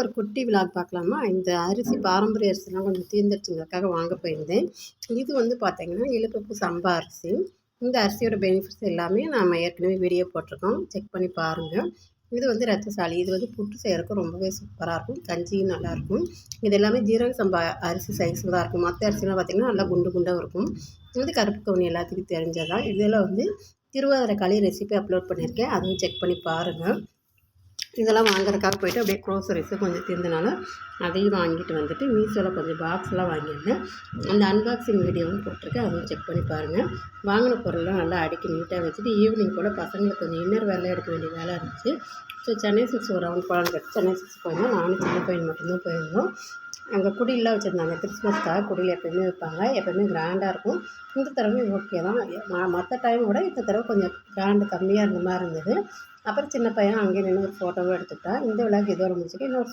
ஒரு குட்டி விலாக் பார்க்கலாமா? இந்த அரிசி பாரம்பரிய அரிசிலாம் கொஞ்சம் தீர்ந்துருச்சுங்கிறதுக்காக வாங்க போயிருந்தேன். இது வந்து பார்த்தீங்கன்னா, இழுப்புப்பு சம்பா அரிசி. இந்த அரிசியோட பெனிஃபிட்ஸ் எல்லாமே நம்ம ஏற்கனவே வீடியோ போட்டிருக்கோம். செக் பண்ணி பாருங்கள். இது வந்து ரத்தசாலி. இது வந்து புட்டு செய்கிறதுக்கு ரொம்பவே சூப்பராக இருக்கும். கஞ்சியும் நல்லாயிருக்கும். இது எல்லாமே ஜீரக சம்பா அரிசி சைஸில் தான் இருக்கும். மற்ற அரிசிலாம் பார்த்திங்கன்னா நல்லா குண்டு குண்டாக இருக்கும். இது வந்து கருப்பு கவுனி எல்லாத்துக்கும் தெரிஞ்சது தான். இதில் வந்து திருவாதிரை களி ரெசிபி அப்லோட் பண்ணியிருக்கேன். அதுவும் செக் பண்ணி பாருங்கள். இதெல்லாம் வாங்குறதுக்காக போய்ட்டு அப்படியே க்ரோசரிஸு கொஞ்சம் தீர்ந்தனால அதையும் வாங்கிட்டு வந்துட்டு மீஷோவில் கொஞ்சம் பாக்ஸ்லாம் வாங்கியிருந்தேன். அந்த அன்பாக்சிங் வீடியோவும் போட்டிருக்கேன். அதுவும் செக் பண்ணி பாருங்கள். வாங்கின பொருள்லாம் நல்லா அடுக்கி நீட்டாக வச்சுட்டு ஈவினிங் கூட பசங்களுக்கு கொஞ்சம் இன்னர் வேலை எடுக்க வேண்டிய வேலை இருந்துச்சு. ஸோ சென்னை சிக்ஸ் ஒரு ரவுண்ட் போகலான்னு கேட்டு சென்னை சிக்ஸ் போயிருந்தோம். நானும் சின்ன பையன் மட்டும்தான் போயிருந்தோம். அங்கே குடிலாம் வச்சுருந்தாங்க. கிறிஸ்மஸ்க்காக குடியில் எப்போயுமே வைப்பாங்க. எப்போயுமே கிராண்டாக இருக்கும். இந்த தடவை ஓகே தான். மற்ற டைமை விட இந்த தடவை கொஞ்சம் கிராண்டு கம்மியாக இருந்த மாதிரி இருந்தது. அப்புறம் சின்ன பையன் அங்கேயே நின்று ஒரு ஃபோட்டோவும் எடுத்துக்கிட்டான். இந்த விழாக்கு இதோட முடிச்சுட்டு இன்னொரு